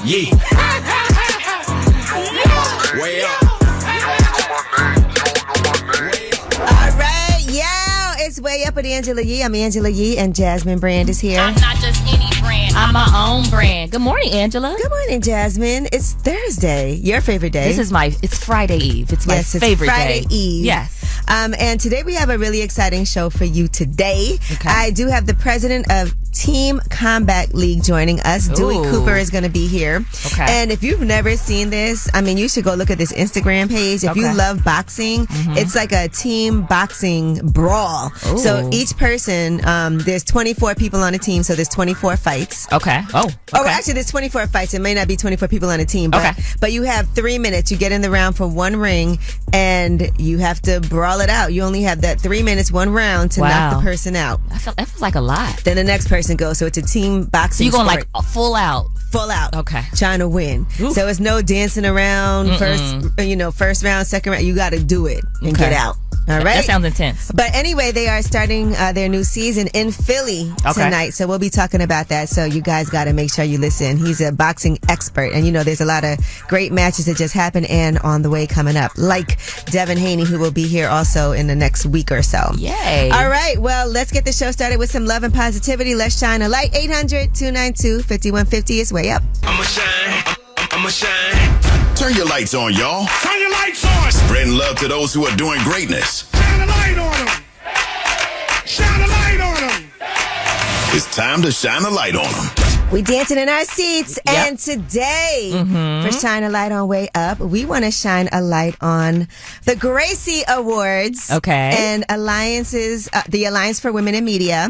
Yeah. Way up. All right, yeah, it's Way Up with Angela Yee. I'm Angela Yee, and Jasmine Brand is here. I'm not just any brand. I'm my own brand. Good morning, Angela. Good morning, Jasmine. It's Thursday, your favorite day. It's Friday Eve. It's my favorite Friday day. Eve. Yes. And today we have a really exciting show for you today. Okay. I do have the president of Team Combat League joining us. Ooh. Dewey Cooper is going to be here. Okay. And if you've never seen this, I mean, you should go look at this Instagram page. If you love boxing, it's like a team boxing brawl. Ooh. So each person, there's 24 people on a team, so there's 24 fights. Okay. Oh, actually, there's 24 fights. It may not be 24 people on a team, but you have 3 minutes. You get in the round for one ring, and you have to brawl it out. You only have that 3 minutes, one round to knock the person out. that feels like a lot. Then the next person goes. So it's a team boxing. So you're going sport. like full out. Full out. Okay. Trying to win. Ooh. So it's no dancing around. First round, second round. You got to do it and get out. All right. That sounds intense. But anyway, they are starting their new season in Philly tonight. So we'll be talking about that. So you guys got to make sure you listen. He's a boxing expert. And, there's a lot of great matches that just happened and on the way coming up. Like Devin Haney, who will be here also in the next week or so. Yay. All right. Well, let's get the show started with some love and positivity. Let's shine a light. 800-292-5150 is Way Up. I'ma shine. Turn your lights on, y'all. Turn your lights on. Spreading love to those who are doing greatness. Shine a light on them. Shine a light on them. It's time to shine a light on them. We dancing in our seats, and today, for Shine a Light on Way Up, we want to shine a light on the Gracie Awards. Okay. And alliances, the Alliance for Women in Media.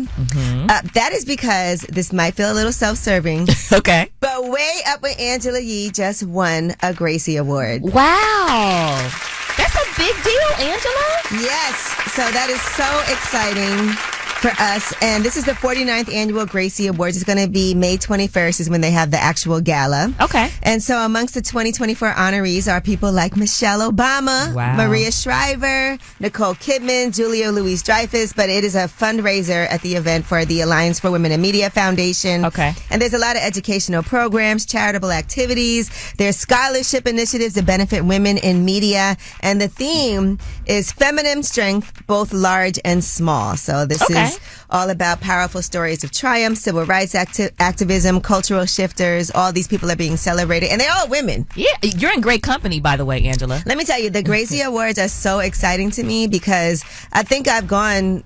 That is because this might feel a little self-serving. Okay. But Way Up with Angela Yee just won a Gracie Award. Wow. That's a big deal, Angela. Yes. So that is so exciting for us. And this is the 49th annual Gracie Awards. It's going to be May 21st is when they have the actual gala. Okay. And so amongst the 2024 honorees are people like Michelle Obama, Maria Shriver, Nicole Kidman, Julia Louis-Dreyfus. But it is a fundraiser at the event for the Alliance for Women in Media Foundation. Okay. And there's a lot of educational programs, charitable activities. There's scholarship initiatives to benefit women in media. And the theme is feminine strength, both large and small. So this is all about powerful stories of triumph, civil rights activism, cultural shifters. All these people are being celebrated, and they're all women. Yeah, you're in great company, by the way, Angela. Let me tell you, the Gracie Awards are so exciting to me because I think I've gone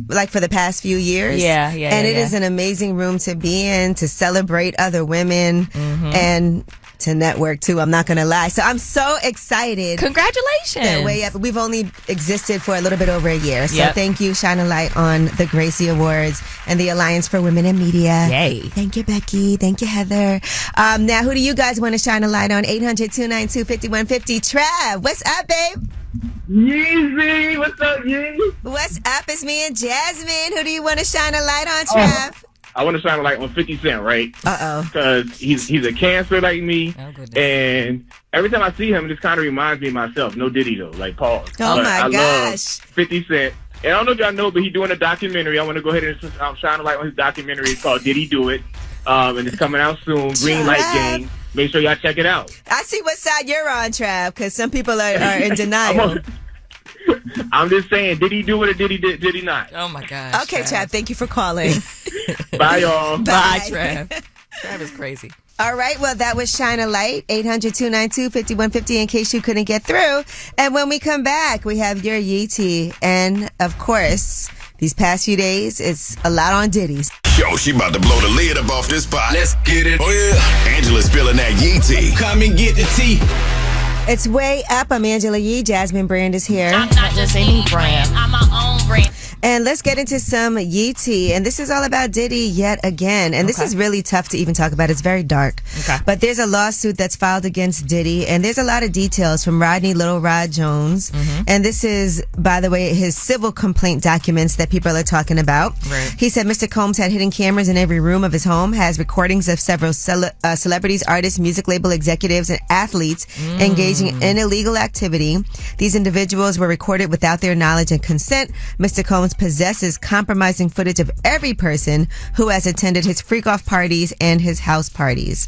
like for the past few years. And it is an amazing room to be in, to celebrate other women and to network too. I'm not going to lie. So I'm so excited. Congratulations. Way Up. We've only existed for a little bit over a year. So thank you, Shine a Light on the Gracie Awards and the Alliance for Women in Media. Yay. Thank you, Becky. Thank you, Heather. Now, who do you guys want to shine a light on? 800-292-5150. Trav, what's up, babe? Yeezy, what's up, Yee? What's up? It's me and Jasmine. Who do you want to shine a light on, Trav? I want to shine a light on 50 Cent, right? Uh-oh. Because he's a cancer like me. Oh, goodness. And every time I see him, this kind of reminds me of myself. No Diddy, though. Like, pause. Oh, but my I gosh. love 50 Cent. And I don't know if y'all know, but he's doing a documentary. I want to go ahead and shine a light on his documentary. It's called Did He Do It? And it's coming out soon. Green Light Gang. Make sure y'all check it out. I see what side you're on, Trav, because some people are in denial. I'm just saying, did he do it or did he not? Oh, my gosh. Okay, Trav, thank you for calling. Bye, y'all. Bye, Trav. Trav is crazy. All right, well, that was Shine a Light, 800-292-5150 in case you couldn't get through. And when we come back, we have your Yee tea. And, of course, these past few days, it's a lot on Diddy's. Yo, she about to blow the lid up off this pot. Let's get it. Oh, yeah. Angela's spilling that Yee tea. Come and get the tea. It's Way Up. I'm Angela Yee. Jasmine Brand is here. I'm not just any brand. I'm my own brand. And let's get into some Yee tea. And this is all about Diddy yet again. And this is really tough to even talk about. It's very dark. Okay. But there's a lawsuit that's filed against Diddy. And there's a lot of details from Rodney Little Rod Jones. And this is, by the way, his civil complaint documents that people are talking about. Right. He said Mr. Combs had hidden cameras in every room of his home, has recordings of several celebrities, artists, music label executives, and athletes engaging in illegal activity. These individuals were recorded without their knowledge and consent. Mr. Combs possesses compromising footage of every person who has attended his freak-off parties and his house parties.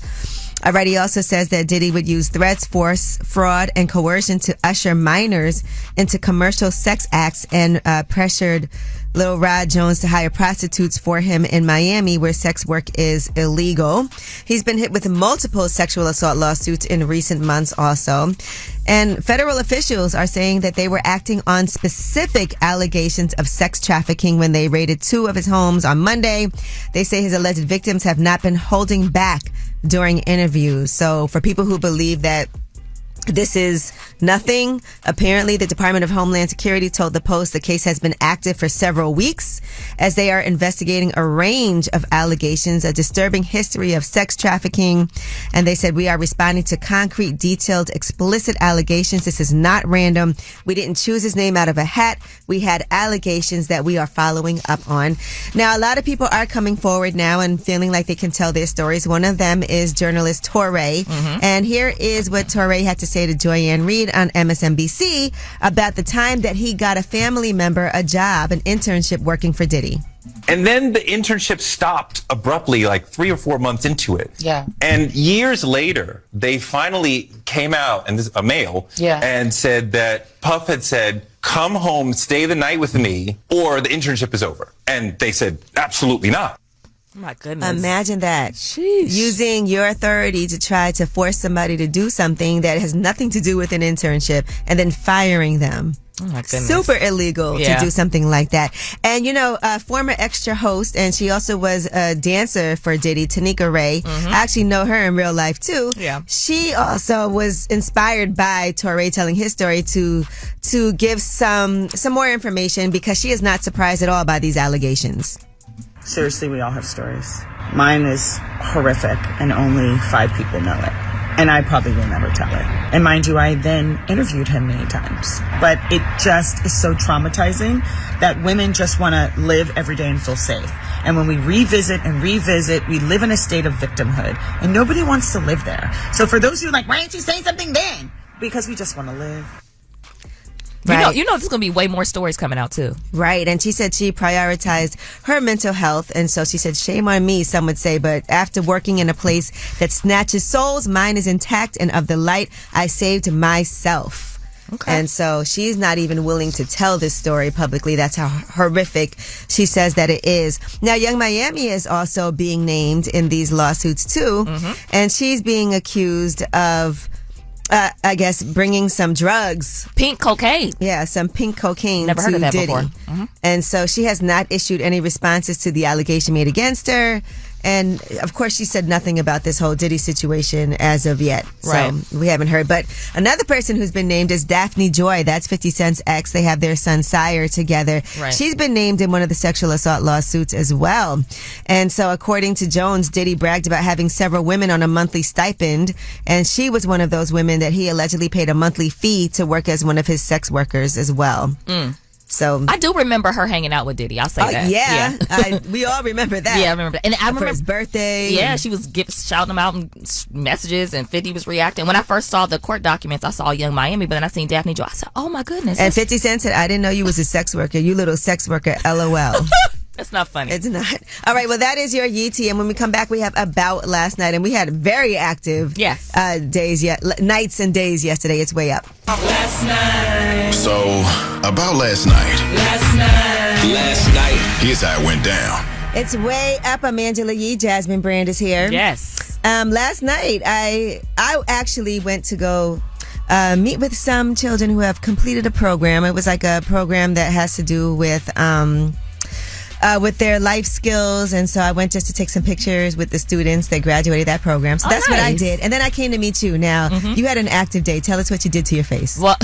All right, he also says that Diddy would use threats, force, fraud, and coercion to usher minors into commercial sex acts and pressured Lil Rod Jones to hire prostitutes for him in Miami, where sex work is illegal. He's been hit with multiple sexual assault lawsuits in recent months also. And federal officials are saying that they were acting on specific allegations of sex trafficking when they raided 2 of his homes on Monday. They say his alleged victims have not been holding back during interviews. So for people who believe that this is nothing, apparently the Department of Homeland Security told the Post the case has been active for several weeks as they are investigating a range of allegations, a disturbing history of sex trafficking. And they said, we are responding to concrete, detailed, explicit allegations. This is not random. We didn't choose his name out of a hat. We had allegations that we are following up on. Now, a lot of people are coming forward now and feeling like they can tell their stories. One of them is journalist Touré. And here is what Touré had to say to Joyanne Reid on MSNBC about the time that he got a family member a job, an internship working for Diddy. And then the internship stopped abruptly, like 3 or 4 months into it. Yeah. And years later, they finally came out, and this a male, and said that Puff had said, come home, stay the night with me, or the internship is over. And they said, absolutely not. Oh my goodness. Imagine that. Sheesh. Using your authority to try to force somebody to do something that has nothing to do with an internship and then firing them. Oh my goodness. Super illegal to do something like that. And, you know, former extra host, and she also was a dancer for Diddy, Tanika Ray. I actually know her in real life, too. Yeah. She also was inspired by Touré telling his story to give some more information because she is not surprised at all by these allegations. Seriously, we all have stories. Mine is horrific and only 5 people know it. And I probably will never tell it. And mind you, I then interviewed him many times. But it just is so traumatizing that women just want to live every day and feel safe. And when we revisit and revisit, we live in a state of victimhood. And nobody wants to live there. So for those who are like, why aren't you saying something then? Because we just want to live. Right. You know there's going to be way more stories coming out, too. Right. And she said she prioritized her mental health. And so she said, shame on me, some would say. But after working in a place that snatches souls, mine is intact. And of the light, I saved myself. Okay. And so she's not even willing to tell this story publicly. That's how horrific she says that it is. Now, Young Miami is also being named in these lawsuits, too. And she's being accused of I guess bringing some drugs. Pink cocaine. Yeah, some pink cocaine. Never heard of that Diddy. before. And so she has not issued any responses to the allegation made against her. And of course, she said nothing about this whole Diddy situation as of yet. Right. So we haven't heard. But another person who's been named is Daphne Joy. That's 50 Cent's ex. They have their son Sire together. Right. She's been named in one of the sexual assault lawsuits as well. And so according to Jones, Diddy bragged about having several women on a monthly stipend. And she was one of those women that he allegedly paid a monthly fee to work as one of his sex workers as well. So I do remember her hanging out with Diddy. I'll say that. Yeah. We all remember that. Yeah, I remember that. And I remember for his birthday. Yeah, she was shouting him out in messages, and 50 was reacting. When I first saw the court documents, I saw Young Miami, but then I seen Daphne Joy. I said, oh my goodness. And 50 Cent said, I didn't know you was a sex worker. You little sex worker, LOL. That's not funny. It's not. All right, well, that is your Yeetie. And when we come back, we have About last night. And we had very active nights and days yesterday. It's way up. Last night. So, about last night. Last night. Here's how it went down. It's way up. I'm Angela Yee. Jasmine Brand is here. Yes. Last night, I actually went to go meet with some children who have completed a program. It was like a program that has to do with their life skills, and so I went just to take some pictures with the students that graduated that program. So that's what I did, and then I came to meet you. Now you had an active day. Tell us what you did to your face. Well,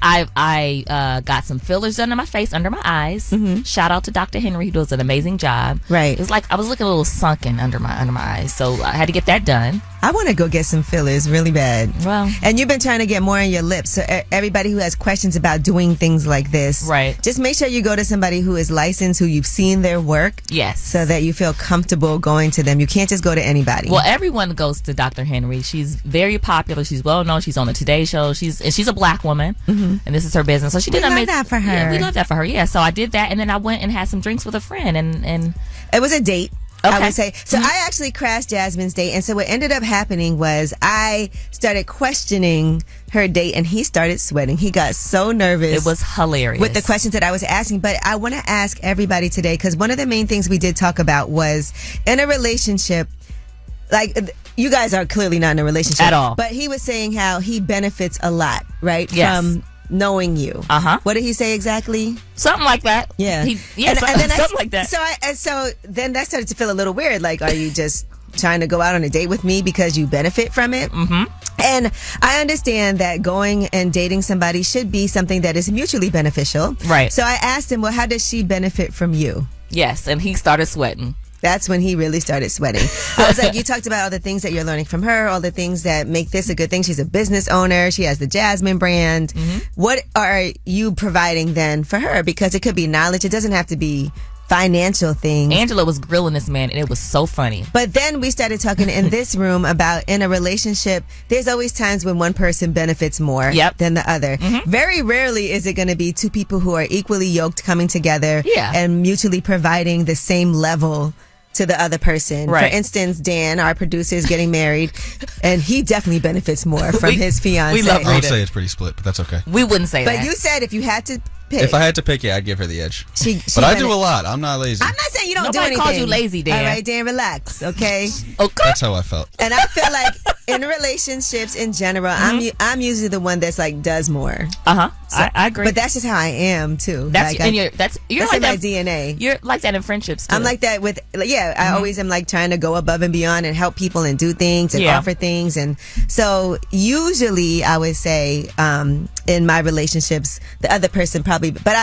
I got some fillers under my face, under my eyes. Shout out to Dr. Henry, who does an amazing job. Right. It was like I was looking a little sunken under my eyes, so I had to get that done. I want to go get some fillers really bad. Well, and you've been trying to get more on your lips. So everybody who has questions about doing things like this, right, just make sure you go to somebody who is licensed, who you've seen their work. Yes. So that you feel comfortable going to them. You can't just go to anybody. Well, everyone goes to Dr. Henry. She's very popular. She's well known. She's on the Today Show. She's a black woman, and this is her business. So she did love that for her. Yeah, we love that for her. Yeah. So I did that, and then I went and had some drinks with a friend, and it was a date. I would say. So I actually crashed Jasmine's date. And so what ended up happening was I started questioning her date and he started sweating. He got so nervous. It was hilarious. With the questions that I was asking. But I want to ask everybody today, because one of the main things we did talk about was in a relationship, like you guys are clearly not in a relationship. At all. But he was saying how he benefits a lot, right? Yes. From knowing you. What did he say exactly? Something like that. Yeah. Something like that. So then that started to feel a little weird. Like, are you just trying to go out on a date with me because you benefit from it? And I understand that going and dating somebody should be something that is mutually beneficial. Right. So I asked him, well, how does she benefit from you? Yes, and he started sweating. That's when he really started sweating. I was like, you talked about all the things that you're learning from her, all the things that make this a good thing. She's a business owner. She has the Jasmine brand. What are you providing then for her? Because it could be knowledge. It doesn't have to be financial things. Angela was grilling this man, and it was so funny. But then we started talking in this room about in a relationship, there's always times when one person benefits more than the other. Very rarely is it going to be two people who are equally yoked coming together and mutually providing the same level to the other person. Right. For instance, Dan, our producer, is getting married, and he definitely benefits more from his fiance. We love I would say it's pretty split, but that's okay. We wouldn't say that. But you said if you had to pick. If I had to pick, I'd give her the edge. But I do a lot. I'm not lazy. I'm not saying you don't do Nobody anything. called you lazy, Dan. All right, Dan, relax, okay? Okay. That's how I felt. And I feel like in relationships in general, I'm usually the one that's like does more. I agree. But that's just how I am too. That's like you're that's like in my that, DNA. You're like that in friendships too. I'm like that with I always am like trying to go above and beyond and help people and do things and offer things. And so usually I would say in my relationships the other person probably, but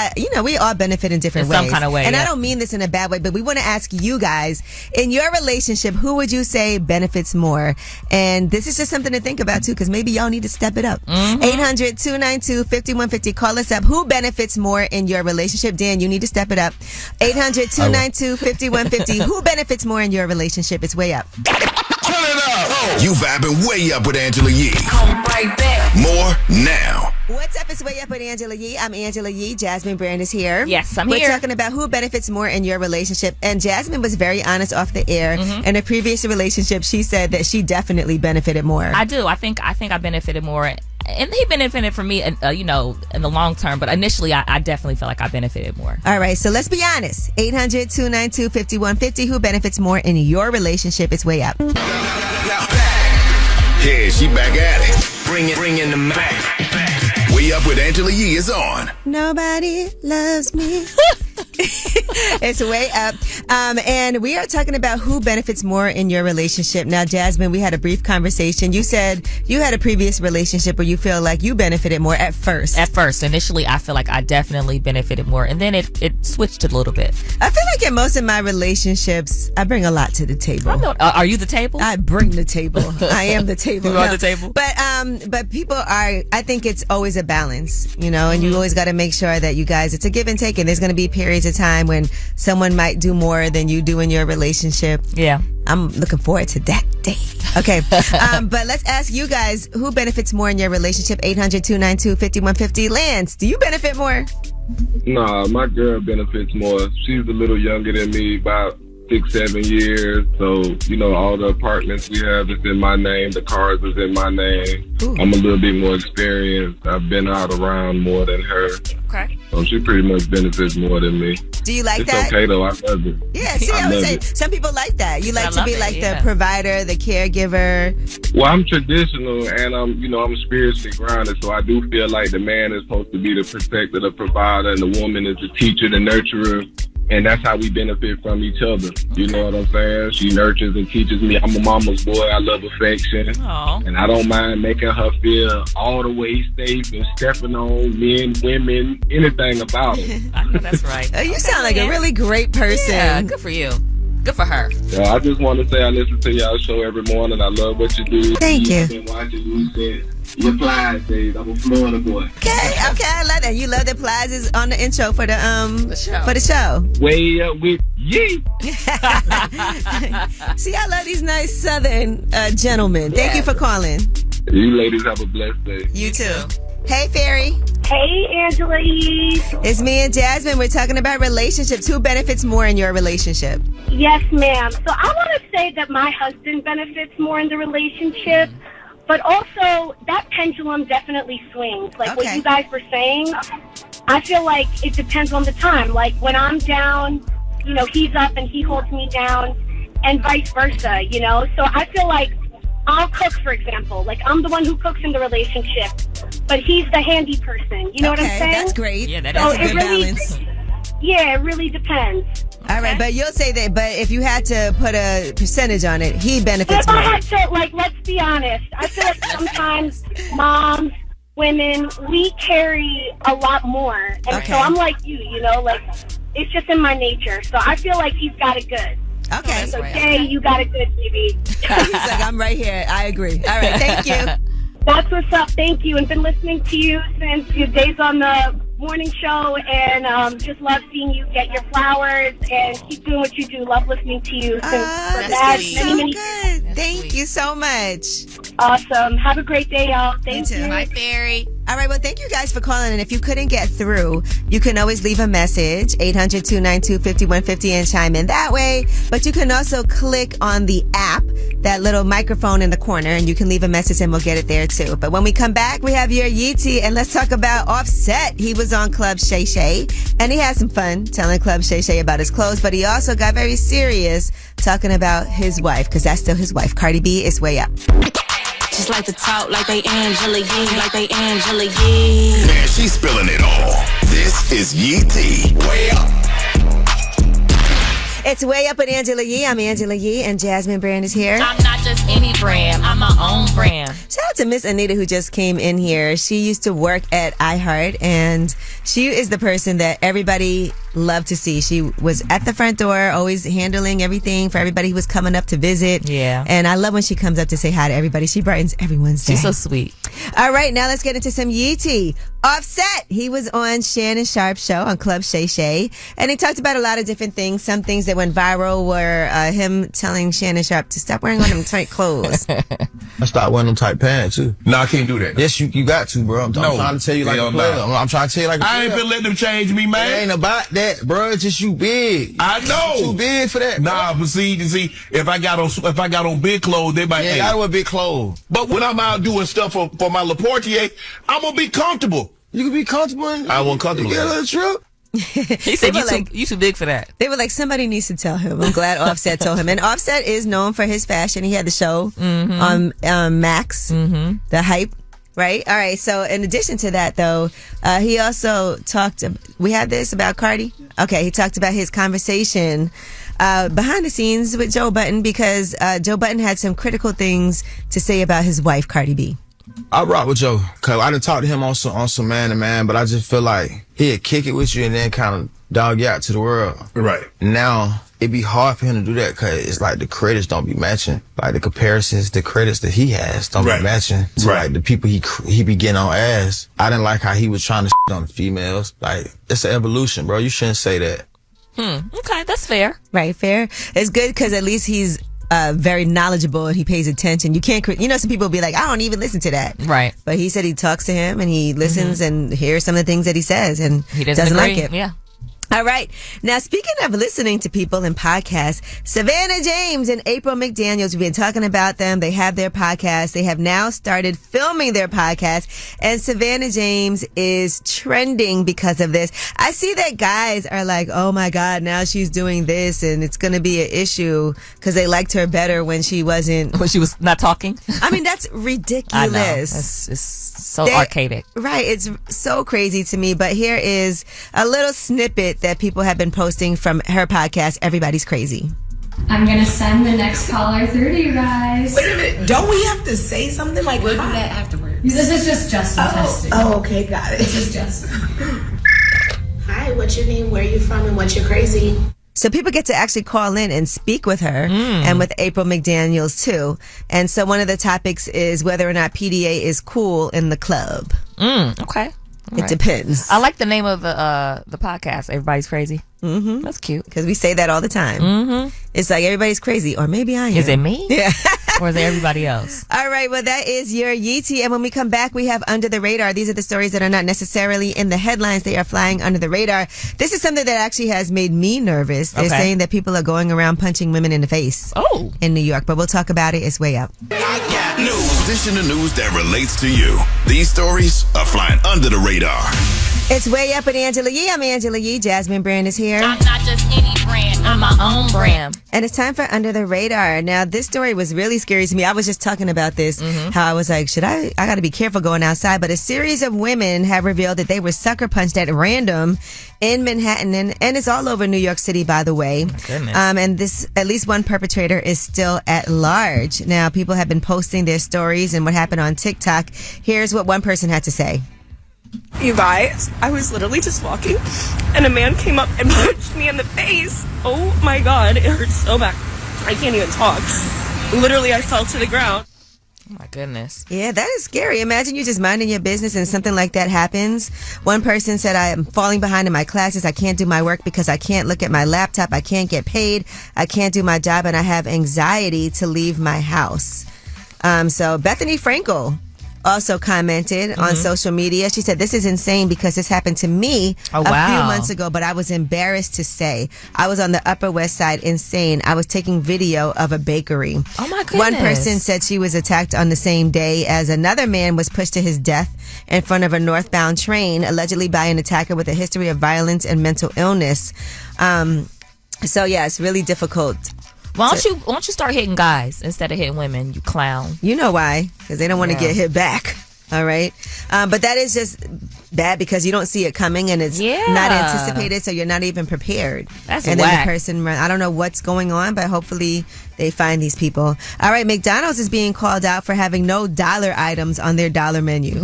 we all benefit in different in ways. some kind of way. And I don't mean this in a bad way, but we want to ask you guys, in your relationship, who would you say benefits more? And this is just something to think about too, because maybe y'all need to step it up. 800-292-5150. Call us up. Who benefits more in your relationship? Dan, you need to step it up. 800-292-5150. Who benefits more in your relationship? It's way up. Turn it up. You vibing way up with Angela Yee. Come right back. More now. What's up? It's Way Up with Angela Yee. I'm Angela Yee. Jasmine Brand is here. Yes, I'm We're here. We're talking about who benefits more in your relationship. And Jasmine was very honest off the air. In a previous relationship, she said that she definitely benefited more. I do. I think I benefited more. And he benefited from me, in the long term. But initially, I definitely felt like I benefited more. All right, so let's be honest. 800-292-5150. Who benefits more in your relationship? It's Way Up. Yeah, she back at it. Bring in the Mac. Way Up with Angela Yee is on. Nobody loves me. It's Way Up. And we are talking about who benefits more in your relationship. Now, Jasmine, we had a brief conversation. You said you had a previous relationship where you feel like you benefited more at first. At first. Initially, I feel like I definitely benefited more. And then it switched a little bit. I feel like in most of my relationships, I bring a lot to the table. Are you the table? I bring the table. I am the table. You are the table? But people are, I think it's always a balance, and you always got to make sure that you guys, it's a give and take. And there's going to be periods of time when someone might do more than you do in your relationship. Yeah. I'm looking forward to that day. Okay. But let's ask you guys, who benefits more in your relationship? 800-292-5150. Lance, do you benefit more? Nah, my girl benefits more. She's a little younger than me, about 6-7 years. So, all the apartments we have is in my name. The cars is in my name. Ooh. I'm a little bit more experienced. I've been out around more than her. Okay. So she pretty much benefits more than me. Do you like that? It's okay though. I love it. Yeah, see, I would say some people like that. You like to be like the provider, the caregiver. Well, I'm traditional and I'm spiritually grounded. So I do feel like the man is supposed to be the protector, the provider, and the woman is the teacher, the nurturer. And that's how we benefit from each other. You know what I'm saying? She nurtures and teaches me. I'm a mama's boy. I love affection. Aww. And I don't mind making her feel all the way safe and stepping on men, women, anything about it. I know that's right. You sound like a really great person. Yeah, good for you. Good for her. Yeah, I just want to say I listen to y'all show every morning. I love what you do. Thank you. I've been watching you since your Plies days. I'm a Florida boy. Okay, I love that. You love the Plies is on the intro for the show. For the show. Way Up with Yee. See, I love these nice Southern gentlemen. Thank you for calling. You ladies have a blessed day. You too. Hey, Fairy. Hey, Angela Yee. It's me and Jasmine. We're talking about relationships. Who benefits more in your relationship? Yes, ma'am. So I want to say that my husband benefits more in the relationship, but also that pendulum definitely swings. Like what you guys were saying, I feel like it depends on the time. Like when I'm down, you know, he's up and he holds me down, and vice versa, you know? So I feel like I'll cook, for example. Like, I'm the one who cooks in the relationship, but he's the handy person. You know what I'm saying? That's great. Yeah, that is is a good balance. Yeah, it really depends. All right, but you'll say that, but if you had to put a percentage on it, he benefits more. more. If I had to, like, let's be honest. I feel like sometimes moms, women, we carry a lot more. And so I'm like you know, like, it's just in my nature. So I feel like he's got it good. Okay. So, Jay, you got it good, baby. He's like, I'm right here. I agree. All right, thank you. That's what's up. Thank you. And been listening to you since your days on the morning show, and just love seeing you get your flowers and keep doing what you do. Love listening to you since many good. Thank you so much. Awesome. Have a great day, y'all. Thank you. Bye, Fairy. All right, well, thank you guys for calling. And if you couldn't get through, you can always leave a message, 800-292-5150, and chime in that way. But you can also click on the app, that little microphone in the corner, and you can leave a message and we'll get it there too. But when we come back, we have your Yeetie, and let's talk about Offset. He was on Club Shay Shay, and he had some fun telling Club Shay Shay about his clothes, but he also got very serious talking about his wife, because that's still his wife. Cardi B is way up. Just like to talk like they Angela Yee, like they Angela Yee. Man, she's spilling it all. This is Yeetie. Way up. It's Way Up with Angela Yee. I'm Angela Yee, and Jasmine Brand is here. I'm not just any brand. I'm my own brand. Shout out to Miss Anita, who just came in here. She used to work at iHeart, and she is the person that everybody loved to see. She was at the front door, always handling everything for everybody who was coming up to visit. Yeah. And I love when she comes up to say hi to everybody. She brightens everyone's day. She's so sweet. All right, now let's get into some Yeetie. Offset, he was on Shannon Sharp's show on Club Shay Shay, and he talked about a lot of different things. Some things that went viral were him telling Shannon Sharp to stop wearing all them tight clothes. I stopped wearing them tight pants too. No, I can't do that. Yes, you got to, bro. I'm trying to tell you like a player. I'm trying to tell you like a player. I ain't been letting them change me, man. It ain't about that, bro. It's just you big. I know. You too big for that, bro. Nah, but see, if I got on big clothes, they might. Yeah, you gotta wear big clothes. But when I'm out doing stuff for my Laportier, I'm gonna be comfortable. You can be comfortable. I wasn't comfortable. Yeah, that's true. He said you too big for that. They were like, somebody needs to tell him. I'm glad Offset told him. And Offset is known for his fashion. He had the show on Max, the Hype. Right? All right. So in addition to that, though, he also talked, we had this about Cardi. Okay. He talked about his conversation behind the scenes with Joe Budden, because Joe Budden had some critical things to say about his wife, Cardi B. I rock with Joe, cause I done talked to him on some man to man, but I just feel like he'd kick it with you and then kind of dog you out to the world. Right. Now, it'd be hard for him to do that, cause it's like the credits don't be matching. Like the comparisons, the credits that he has don't be matching to like the people he be getting on ass. I didn't like how he was trying to on the females. Like, it's an evolution, bro. You shouldn't say that. Okay, that's fair. Right, fair. It's good because at least he's very knowledgeable and he pays attention. You can't, some people will be like, I don't even listen to that. Right. But he said he talks to him and he listens and hears some of the things that he says, and he doesn't agree. like it. Yeah. All right. Now, speaking of listening to people and podcasts, Savannah James and April McDaniels, we've been talking about them. They have their podcast. They have now started filming their podcast, and Savannah James is trending because of this. I see that guys are like, oh my God, now she's doing this and it's going to be an issue because they liked her better when she was not talking. I mean, that's ridiculous. I know. It's so archaic. Right. It's so crazy to me. But here is a little snippet that people have been posting from her podcast, Everybody's Crazy. I'm going to send the next caller through to you guys. Wait a minute. Don't we have to say something like we'll do that afterwards? This is just Justin testing. Oh, okay. Got it. This is Justin. Hi, what's your name? Where are you from? And what's your crazy? So people get to actually call in and speak with her and with April McDaniels too. And so one of the topics is whether or not PDA is cool in the club. Okay. It depends. I like the name of the podcast, Everybody's Crazy. That's cute. Because we say that all the time. It's like, everybody's crazy, or maybe I am. Is it me? Yeah. Or is it everybody else? All right, well, that is your Yeetie. And when we come back, we have Under the Radar. These are the stories that are not necessarily in the headlines. They are flying under the radar. This is something that actually has made me nervous. They're saying that people are going around punching women in the face in New York. But we'll talk about it. It's way up. I got news. This in the news that relates to you. These stories are flying under the radar. It's way up with Angela Yee. I'm Angela Yee. Jasmine Brand is here. I'm not just any brand. I'm my own brand. And it's time for Under the Radar. Now, this story was really scary to me. I was just talking about this, how I was like, I got to be careful going outside. But a series of women have revealed that they were sucker punched at random in Manhattan. And it's all over New York City, by the way. Goodness. And at least one perpetrator is still at large. Now, people have been posting their stories and what happened on TikTok. Here's what one person had to say. You guys, I was literally just walking and a man came up and punched me in the face. Oh my God, it hurts so bad. I can't even talk. Literally, I fell to the ground. Oh my goodness. Yeah, that is scary. Imagine you just minding your business and something like that happens. One person said, I am falling behind in my classes. I can't do my work because I can't look at my laptop. I can't get paid. I can't do my job and I have anxiety to leave my house. So Bethany Frankel also commented on social media. She said, this is insane because this happened to me a few months ago, but I was embarrassed to say. I was on the Upper West Side, insane. I was taking video of a bakery. Oh my goodness. One person said she was attacked on the same day as another man was pushed to his death in front of a northbound train, allegedly by an attacker with a history of violence and mental illness. So yeah, it's really difficult. Why don't you start hitting guys instead of hitting women, you clown? You know why? Because they don't want to get hit back. All right. But that is just bad because you don't see it coming and it's not anticipated, so you're not even prepared. That's and whack. Then the person I don't know what's going on, but hopefully they find these people. All right, McDonald's is being called out for having no dollar items on their dollar menu.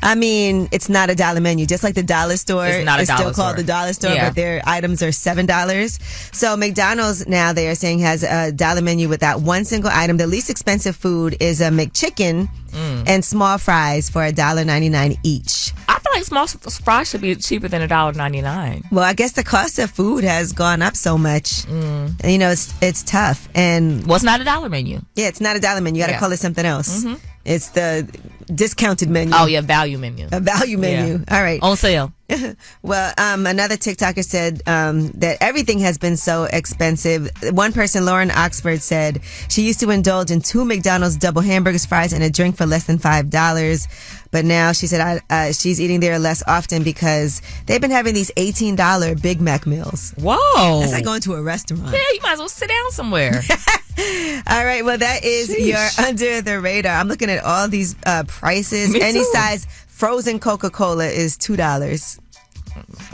I mean, it's not a dollar menu. Just like the dollar store, it's still called the dollar store, but their items are $7. So McDonald's now, they are saying, has a dollar menu without one single item. The least expensive food is a McChicken and small fries for $1.99 each. I feel like small fries should be cheaper than $1.99. Well, I guess the cost of food has gone up so much. And, you know, it's tough. And well, it's not a dollar menu. Yeah, it's not a dollar menu. You got to call it something else. It's the discounted menu. Oh, yeah, value menu. A value menu. Yeah. All right. On sale. Well, another TikToker said that everything has been so expensive. One person, Lauren Oxford, said she used to indulge in 2 McDonald's double hamburgers, fries, and a drink for less than $5. But now she said she's eating there less often because they've been having these $18 Big Mac meals. Whoa. That's like going to a restaurant. Yeah, you might as well sit down somewhere. All right, well, that is your Under the Radar. I'm looking at all these prices. Me Any too. size frozen Coca-Cola is $2.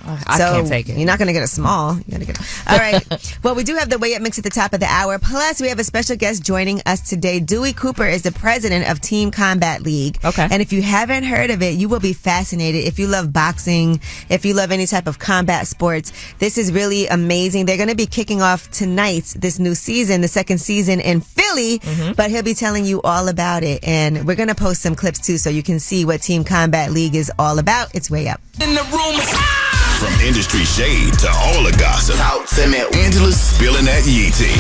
I can't take it. You're not going to get a small. You got to get All right. Well, we do have the Way Up mix at the top of the hour. Plus, we have a special guest joining us today. Dewey Cooper is the president of Team Combat League. Okay. And if you haven't heard of it, you will be fascinated. If you love boxing, if you love any type of combat sports, this is really amazing. They're going to be kicking off tonight, this new season, the second season in Philly, but he'll be telling you all about it. And we're going to post some clips too so you can see what Team Combat League is all about. It's Way Up. In the room. From industry shade to all the gossip. Talk to me. Angela's spilling that Yee tea.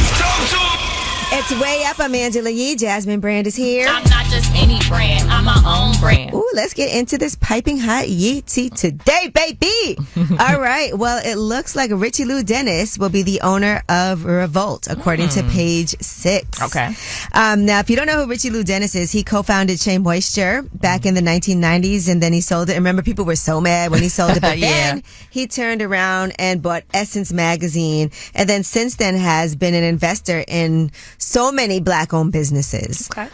It's Way Up. I'm Angela Yee. Jasmine Brand is here. I'm not just any brand. I'm my own brand. Ooh, let's get into this piping hot Yee tea today, baby. All right. Well, it looks like Richie Lou Dennis will be the owner of Revolt, according to Page 6. Okay. Now, if you don't know who Richie Lou Dennis is, he co-founded Shea Moisture back in the 1990s, and then he sold it. And remember, people were so mad when he sold it. But then he turned around and bought Essence magazine, and then since then has been an investor in so many black-owned businesses. Okay.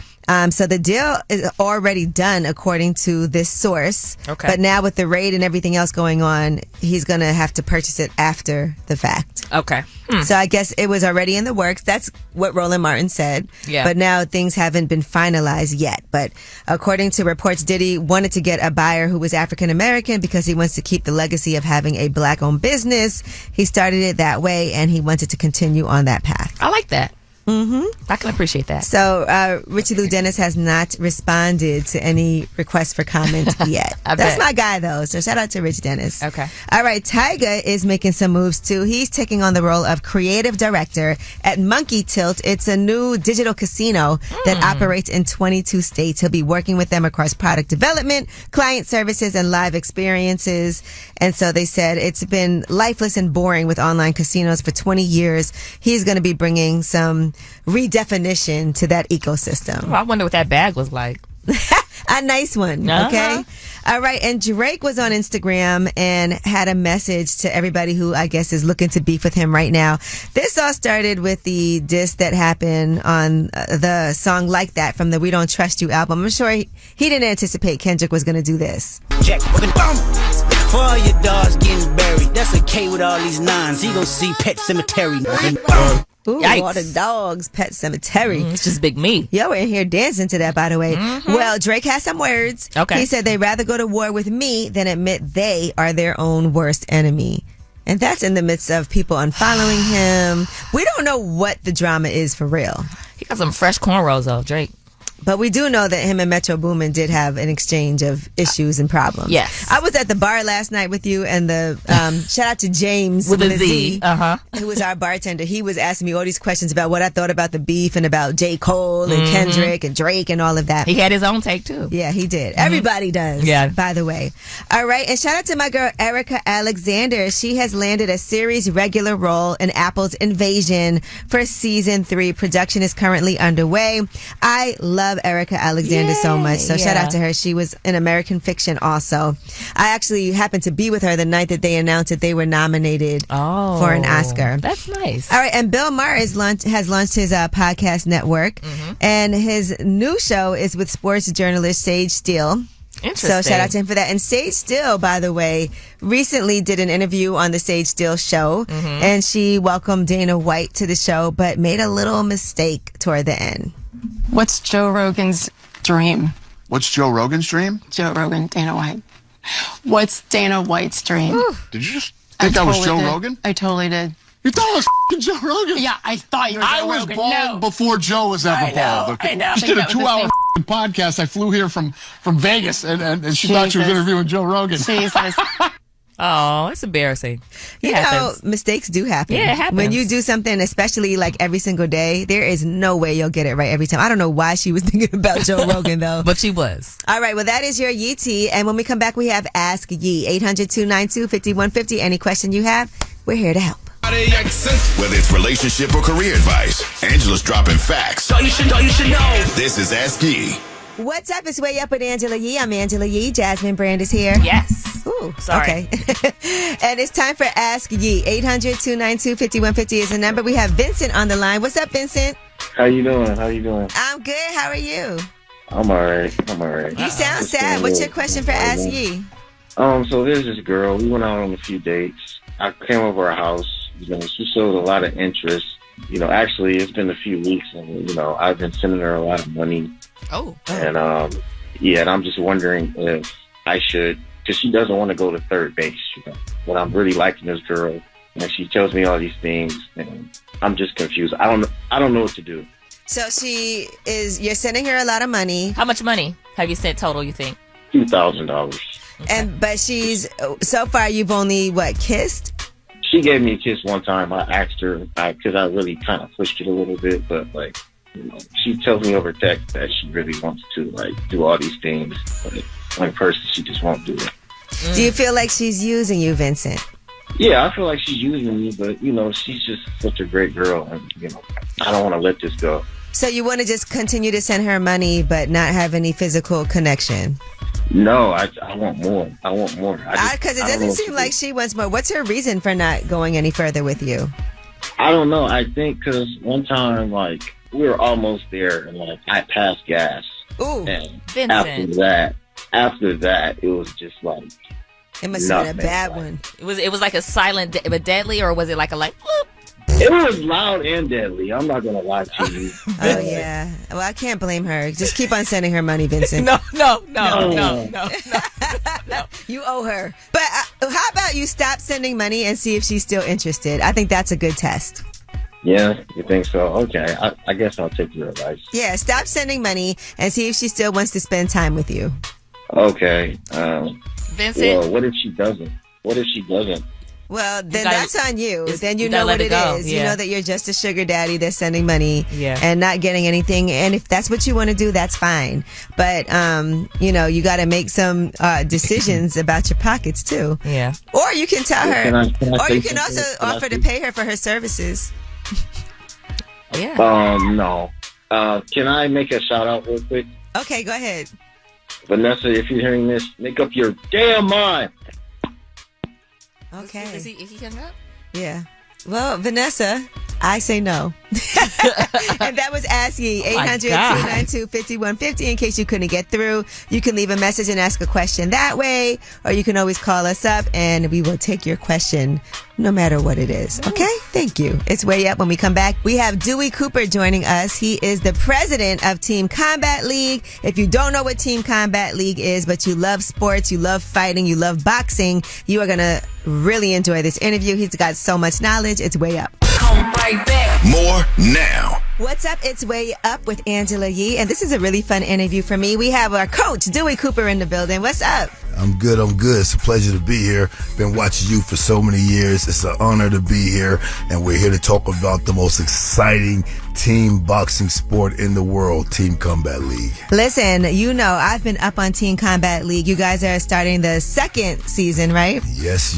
So the deal is already done according to this source. Okay. But now with the raid and everything else going on, he's going to have to purchase it after the fact. Okay. So I guess it was already in the works. That's what Roland Martin said. Yeah. But now things haven't been finalized yet. But according to reports, Diddy wanted to get a buyer who was African American because he wants to keep the legacy of having a black-owned business. He started it that way, and he wanted to continue on that path. I like that. I can appreciate that. So Richie Lou Dennis has not responded to any requests for comment yet. That's my guy, though. So shout out to Rich Dennis. Okay. All right. Tyga is making some moves, too. He's taking on the role of creative director at Monkey Tilt. It's a new digital casino that operates in 22 states. He'll be working with them across product development, client services, and live experiences. And so they said it's been lifeless and boring with online casinos for 20 years. He's going to be bringing some redefinition to that ecosystem. Oh, I wonder what that bag was like. A nice one, okay? All right, and Drake was on Instagram and had a message to everybody who I guess is looking to beef with him right now. This all started with the diss that happened on the song Like That from the We Don't Trust You album. I'm sure he didn't anticipate Kendrick was going to do this. Jack, for all your dogs getting buried, that's a K with all these nines. He gon' see Pet Cemetery. Ooh, Yikes. all the dogs, Pet Cemetery. It's just big me. Yo, we're in here dancing to that, by the way. Well, Drake has some words. Okay. He said they'd rather go to war with me than admit they are their own worst enemy. And that's in the midst of people unfollowing him. We don't know what the drama is for real. He got some fresh cornrows, though, Drake. But we do know that him and Metro Boomin did have an exchange of issues and problems. Yes. I was at the bar last night with you, and the shout out to James with a Z, who was our bartender. He was asking me all these questions about what I thought about the beef and about J. Cole and Kendrick and Drake and all of that. He had his own take too. Yeah, he did. Everybody does. Yeah. By the way. All right, and shout out to my girl Erica Alexander. She has landed a series regular role in Apple's Invasion for season 3. Production is currently underway. I love Erica Alexander so much. So shout out to her. She was in American Fiction also. I actually happened to be with her the night that they announced that they were nominated for an Oscar. That's nice. All right, and Bill Maher has launched his podcast network, and his new show is with sports journalist Sage Steele. Interesting. So shout out to him for that. And Sage Steele, by the way, recently did an interview on the Sage Steele show, and she welcomed Dana White to the show, but made a little mistake toward the end. What's Joe Rogan's dream? What's Joe Rogan's dream? Joe Rogan, Dana White. What's Dana White's dream? Did you just think I was Joe Rogan? I totally did. You thought I was f***ing Joe Rogan? Yeah, I thought you were Joe Rogan. I was bald before Joe was ever bald. Okay? I know. Just did a 2-hour f***ing podcast. I flew here from Vegas, and she thought she was interviewing Joe Rogan. Jesus. Oh, it's embarrassing. You know, mistakes do happen. Yeah, it happens. When you do something, especially like every single day, there is no way you'll get it right every time. I don't know why she was thinking about Joe Rogan, though. But she was. All right, well, that is your Yee Tea. And when we come back, we have Ask Yee. 800-292-5150. Any question you have, we're here to help. Whether it's relationship or career advice, Angela's dropping facts. All you should know. This is Ask Yee. What's up? It's Way Up with Angela Yee. I'm Angela Yee. Jasmine Brand is here. Yes. Ooh, sorry. Okay. And it's time for Ask Yee. 800-292-5150 is the number. We have Vincent on the line. What's up, Vincent? How you doing? I'm good. How are you? I'm all right. You sound sad. What's your question for Ask Yee? So there's this girl. We went out on a few dates. I came over her house. She showed a lot of interest. Actually, it's been a few weeks, and I've been sending her a lot of money. Oh. And and I'm just wondering if I should, because she doesn't want to go to third base. But I'm really liking this girl, and she tells me all these things, and I'm just confused. I don't know what to do. So you're sending her a lot of money. How much money have you sent total, you think? $2,000. Okay. But so far you've only, kissed? She gave me a kiss one time. I asked her, because I really kind of pushed it a little bit, but she tells me over text that she really wants to do all these things, but in person she just won't do it. Do you feel like she's using you, Vincent? Yeah, I feel like she's using me, but she's just such a great girl, and I don't want to let this go. So you want to just continue to send her money, but not have any physical connection? No, I want more. Because it doesn't seem like she wants more. What's her reason for not going any further with you? I don't know. I think because one time, we were almost there, and I passed gas. Ooh, and Vincent. After that, it was just it must have been a bad one. It was like a silent but deadly, or was it like a whoop? It was loud and deadly. I'm not gonna lie to you. Oh yeah. Well, I can't blame her. Just keep on sending her money, Vincent. No. You owe her. But how about you stop sending money and see if she's still interested? I think that's a good test. Yeah, you think so? Okay, I guess I'll take your advice. Yeah, stop sending money and see if she still wants to spend time with you. Okay. Vincent? Well, what if she doesn't? Well, then that's on you. Then you know what it is. Yeah. You know that you're just a sugar daddy that's sending money and not getting anything. And if that's what you want to do, that's fine. But, you got to make some decisions about your pockets, too. Yeah. Or you can tell her. Or you can also offer to pay her for her services. Yeah. No. Can I make a shout out real quick? Okay, go ahead. Vanessa, if you're hearing this, make up your damn mind. Okay. Is he coming up? Yeah. Well, Vanessa, I say no. And that was Ask Ye, 800-292-5150. In case you couldn't get through, you can leave a message and ask a question that way, or you can always call us up and we will take your question no matter what it is. Okay? Thank you. It's Way Up. When we come back, we have Dewey Cooper joining us. He is the president of Team Combat League. If you don't know what Team Combat League is, but you love sports, you love fighting, you love boxing, you are going to really enjoy this interview. He's got so much knowledge. It's Way Up. Come right back. More now. What's up? It's Way Up with Angela Yee, and this is a really fun interview for me. We have our coach, Dewey Cooper, in the building. What's up? I'm good. It's a pleasure to be here. Been watching you for so many years. It's an honor to be here, and we're here to talk about the most exciting team boxing sport in the world, Team Combat League. Listen, I've been up on Team Combat League. You guys are starting the second season, right? Yes.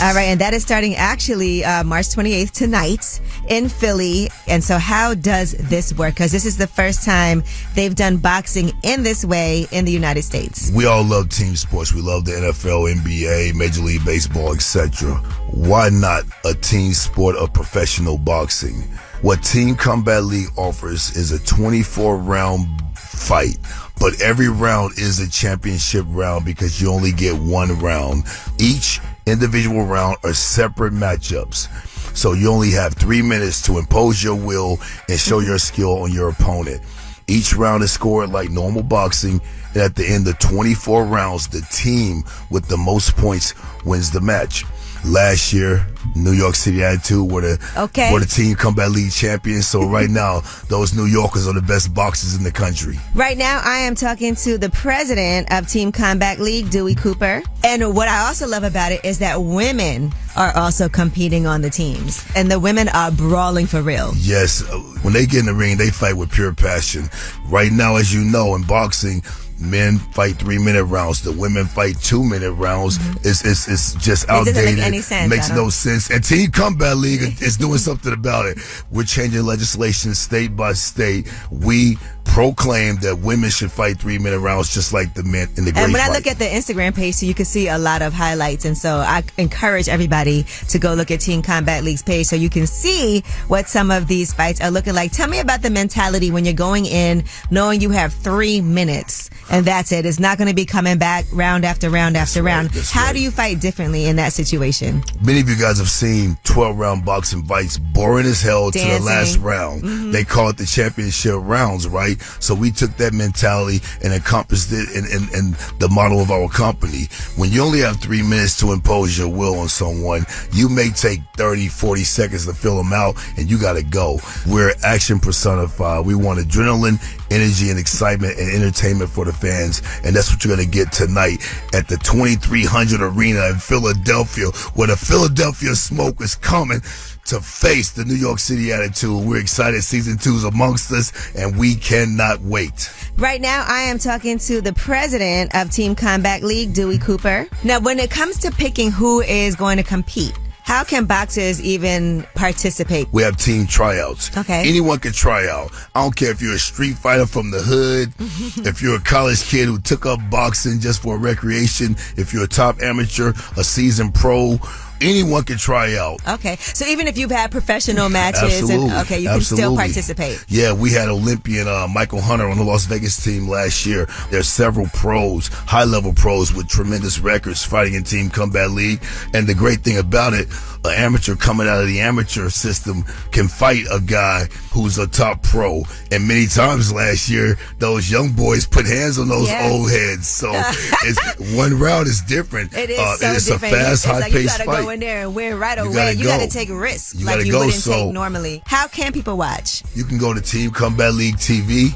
All right, and that is starting actually March 28th tonight in Philly. And so how does this work? Because this is the first time they've done boxing in this way in the United States. We all love team sports. We love the NFL, NBA, Major League Baseball, etc. Why not a team sport of professional boxing? What Team Combat League offers is a 24-round fight, but every round is a championship round because you only get one round. Each individual round are separate matchups. So you only have 3 minutes to impose your will and show your skill on your opponent. Each round is scored like normal boxing, and at the end of 24 rounds, the team with the most points wins the match. Last year, New York City Attitude were the Team Combat League champions. So right now, those New Yorkers are the best boxers in the country. Right now, I am talking to the president of Team Combat League, Dewey Cooper. And what I also love about it is that women are also competing on the teams. And the women are brawling for real. Yes. When they get in the ring, they fight with pure passion. Right now, as you know, in boxing, men fight 3-minute rounds. The women fight 2-minute rounds. It's just outdated. It doesn't make any sense. Makes no sense. And Team Combat League is doing something about it. We're changing legislation state by state. We proclaim that women should fight 3-minute rounds just like the men in the great And when fight. I look at the Instagram page, so you can see a lot of highlights. And so I encourage everybody to go look at Team Combat League's page so you can see what some of these fights are looking like. Tell me about the mentality when you're going in knowing you have 3 minutes and that's it. It's not going to be coming back round after round after round. How do you fight differently in that situation? Many of you guys have seen 12-round boxing fights, boring as hell to the last round. They call it the championship rounds, right? So we took that mentality and encompassed it in the model of our company. When you only have 3 minutes to impose your will on someone, you may take 30, 40 seconds to fill them out and you got to go. We're action personified. We want adrenaline, energy, and excitement and entertainment for the fans. And that's what you're going to get tonight at the 2300 Arena in Philadelphia, where the Philadelphia Smoke is coming to face the New York City Attitude. We're excited. Season 2 is amongst us, and we cannot wait. Right now, I am talking to the president of Team Combat League, Dewey Cooper. Now, when it comes to picking who is going to compete, how can boxers even participate? We have team tryouts. Okay. Anyone can try out. I don't care if you're a street fighter from the hood, if you're a college kid who took up boxing just for recreation, if you're a top amateur, a seasoned pro, anyone can try out. Okay. So even if you've had professional matches, Absolutely. You can still participate. Yeah, we had Olympian Michael Hunter on the Las Vegas team last year. There's several pros, high-level pros with tremendous records fighting in Team Combat League. And the great thing about it, an amateur coming out of the amateur system can fight a guy who's a top pro. And many times last year, those young boys put hands on those old heads. So it's one round is different. It is it's different. a fast, high-paced you gotta fight. go in there and win right away. You got to take risks like you wouldn't take normally. How can people watch? You can go to Team Combat League TV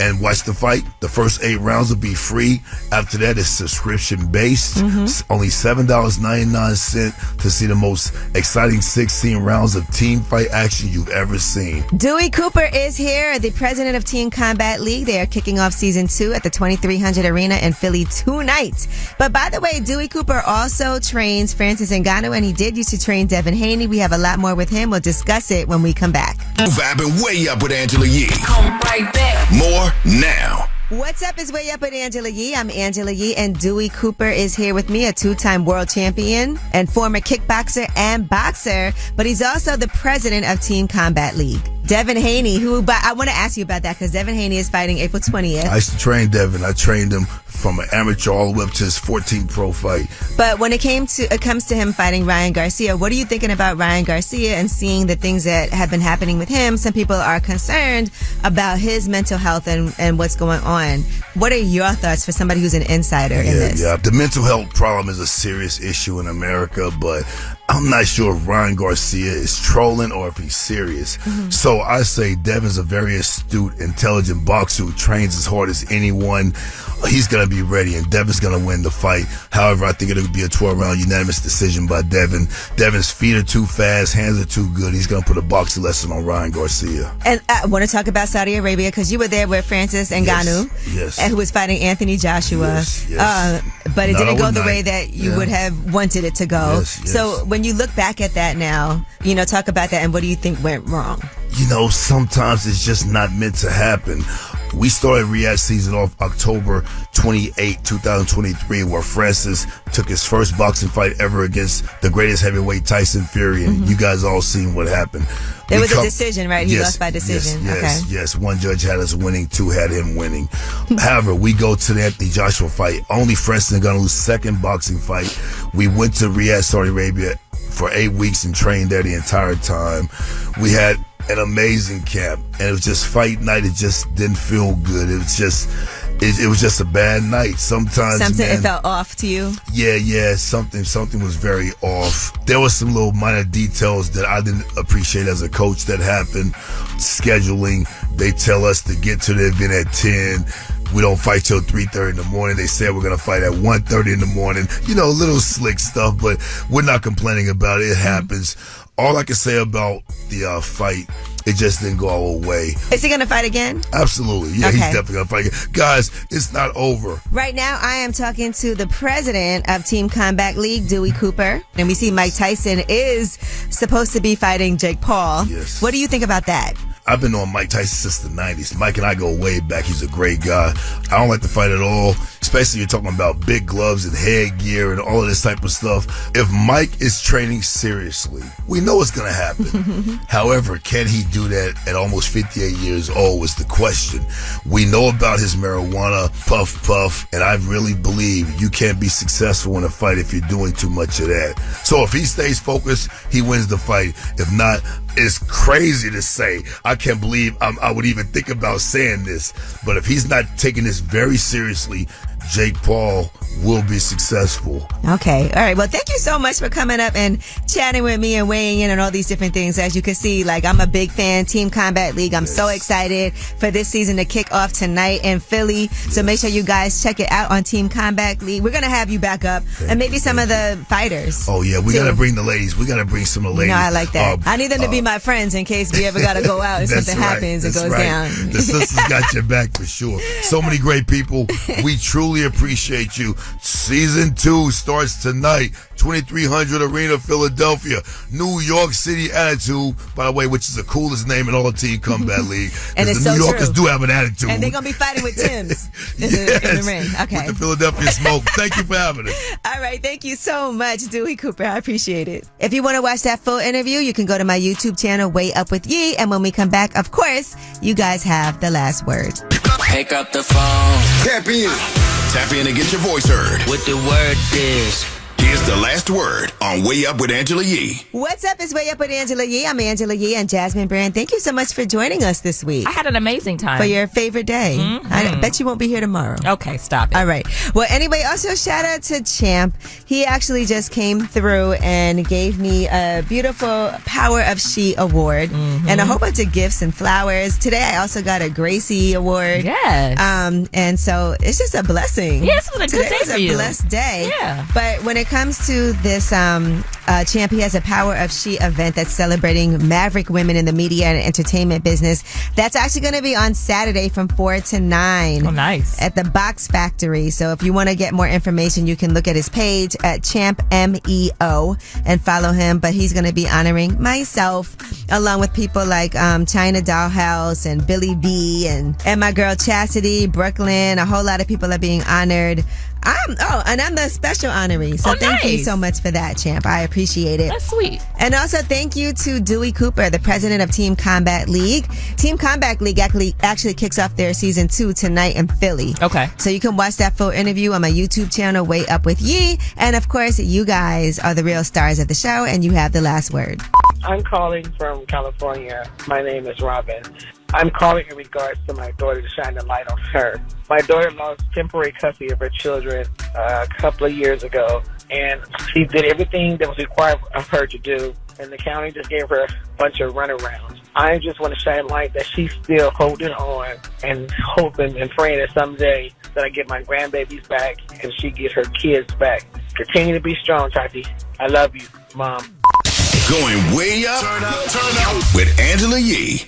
and watch the fight. The first 8 rounds will be free. After that, it's subscription-based. It's only $7.99 to see the most exciting 16 rounds of team fight action you've ever seen. Dewey Cooper is here, the president of Team Combat League. They are kicking off season 2 at the 2300 Arena in Philly tonight. But by the way, Dewey Cooper also trains Francis Ngannou, and he did used to train Devin Haney. We have a lot more with him. We'll discuss it when we come back. Vibing way up with Angela Yee. Come right back. More now. What's up is Way Up with Angela Yee. I'm Angela Yee, and Dewey Cooper is here with me, a 2-time world champion and former kickboxer and boxer, but he's also the president of Team Combat League. Devin Haney, but I want to ask you about that because Devin Haney is fighting April 20th. I used to train Devin. I trained him from an amateur all the way up to his 14th pro fight. But when it comes to him fighting Ryan Garcia, what are you thinking about Ryan Garcia and seeing the things that have been happening with him? Some people are concerned about his mental health and what's going on. What are your thoughts for somebody who's an insider in this? Yeah, the mental health problem is a serious issue in America, but I'm not sure if Ryan Garcia is trolling or if he's serious. So I say Devin's a very astute, intelligent boxer who trains as hard as anyone. He's going to be ready, and Devin's going to win the fight. However, I think it'll be a 12-round unanimous decision by Devin. Devin's feet are too fast, hands are too good. He's going to put a boxing lesson on Ryan Garcia. And I want to talk about Saudi Arabia because you were there with Francis Ngannou, who was fighting Anthony Joshua. But it didn't go the way that you would have wanted it to go. So when you look back at that now, talk about that, and what do you think went wrong? Sometimes it's just not meant to happen. We started Riyadh season off October 28, 2023, where Francis took his first boxing fight ever against the greatest heavyweight Tyson Fury, and you guys all seen what happened. There was a decision, right? He lost by decision. Yes. One judge had us winning, 2 had him winning. However, we go to the Anthony Joshua fight. Only Francis Ngannou's second boxing fight. We went to Riyadh, Saudi Arabia for 8 weeks and trained there the entire time. We had an amazing camp, and it was just fight night. It just didn't feel good. It was just a bad night. Sometimes it felt off to you. Yeah. Something was very off. There was some little minor details that I didn't appreciate as a coach that happened. Scheduling. They tell us to get to the event at 10. We don't fight till 3:30 in the morning. They said we're going to fight at 1:30 in the morning. Little slick stuff, but we're not complaining about it. It happens. All I can say about the fight, it just didn't go our way. Is he going to fight again? Absolutely. Yeah, he's definitely going to fight again. Guys, it's not over. Right now, I am talking to the president of Team Combat League, Dewey Cooper. And we see Mike Tyson is supposed to be fighting Jake Paul. Yes. What do you think about that? I've been on Mike Tyson since the 90s. Mike and I go way back. He's a great guy. I don't like to fight at all, especially you're talking about big gloves and headgear and all of this type of stuff. If Mike is training seriously, we know it's going to happen. However, can he do that at almost 58 years old is the question. We know about his marijuana, puff, and I really believe you can't be successful in a fight if you're doing too much of that. So if he stays focused, he wins the fight. If not, it's crazy to say. I can't believe I would even think about saying this. But if he's not taking this very seriously, Jake Paul will be successful. Okay. All right. Well, thank you so much for coming up and chatting with me and weighing in on all these different things. As you can see, I'm a big fan. Team Combat League. I'm so excited for this season to kick off tonight in Philly. So make sure you guys check it out on Team Combat League. We're going to have you back up and maybe some of the fighters. Oh, yeah. We got to bring the ladies. We got to bring some of the ladies. I like that. I need them to be my friends in case we ever got to go out and something happens and goes down. The sisters got your back for sure. So many great people. We truly appreciate you. Season 2 starts tonight. 2300 Arena, Philadelphia. New York City Attitude, by the way, which is the coolest name in all Team Combat League. And it's the New so Yorkers true. do have an attitude. And they're going to be fighting with Tim's in the ring. Okay. With the Philadelphia Smoke. Thank you for having us. All right. Thank you so much, Dewey Cooper. I appreciate it. If you want to watch that full interview, you can go to my YouTube channel, Way Up With Yee. And when we come back, of course, you guys have the last word. Pick up the phone. Tap in and get your voice heard. What the word is. Here's the last word on Way Up with Angela Yee. What's up? It's Way Up with Angela Yee. I'm Angela Yee and Jasmine Brand. Thank you so much for joining us this week. I had an amazing time. For your favorite day. Mm-hmm. I bet you won't be here tomorrow. Okay, stop it. All right. Well, anyway, also shout out to Champ. He actually just came through and gave me a beautiful Power of She award and a whole bunch of gifts and flowers. Today, I also got a Gracie award. Yes. And so it's just a blessing. Yes, it was a good day for you. Today was a blessed day. Yeah. But when it comes to this, Champ, he has a Power of She event that's celebrating maverick women in the media and entertainment business. That's actually going to be on Saturday from 4 to 9. Oh, nice. At the Box Factory. So if you want to get more information, you can look at his page at Champ MEO and follow him. But he's going to be honoring myself along with people like China Dollhouse and Billy B and my girl Chastity, Brooklyn. A whole lot of people are being honored. I'm the special honoree. So thank you so much for that, Champ. I appreciate it. That's sweet. And also thank you to Dewey Cooper, the president of Team Combat League. Team Combat League actually kicks off their season 2 tonight in Philly. Okay. So you can watch that full interview on my YouTube channel, Way Up with Yee. And of course, you guys are the real stars of the show, and you have the last word. I'm calling from California. My name is Robin. I'm calling in regards to my daughter to shine the light on her. My daughter lost temporary custody of her children a couple of years ago, and she did everything that was required of her to do, and the county just gave her a bunch of runarounds. I just want to shine light that she's still holding on and hoping and praying that someday that I get my grandbabies back and she get her kids back. Continue to be strong, Tati. I love you, Mom. Going way up, turn up with Angela Yee.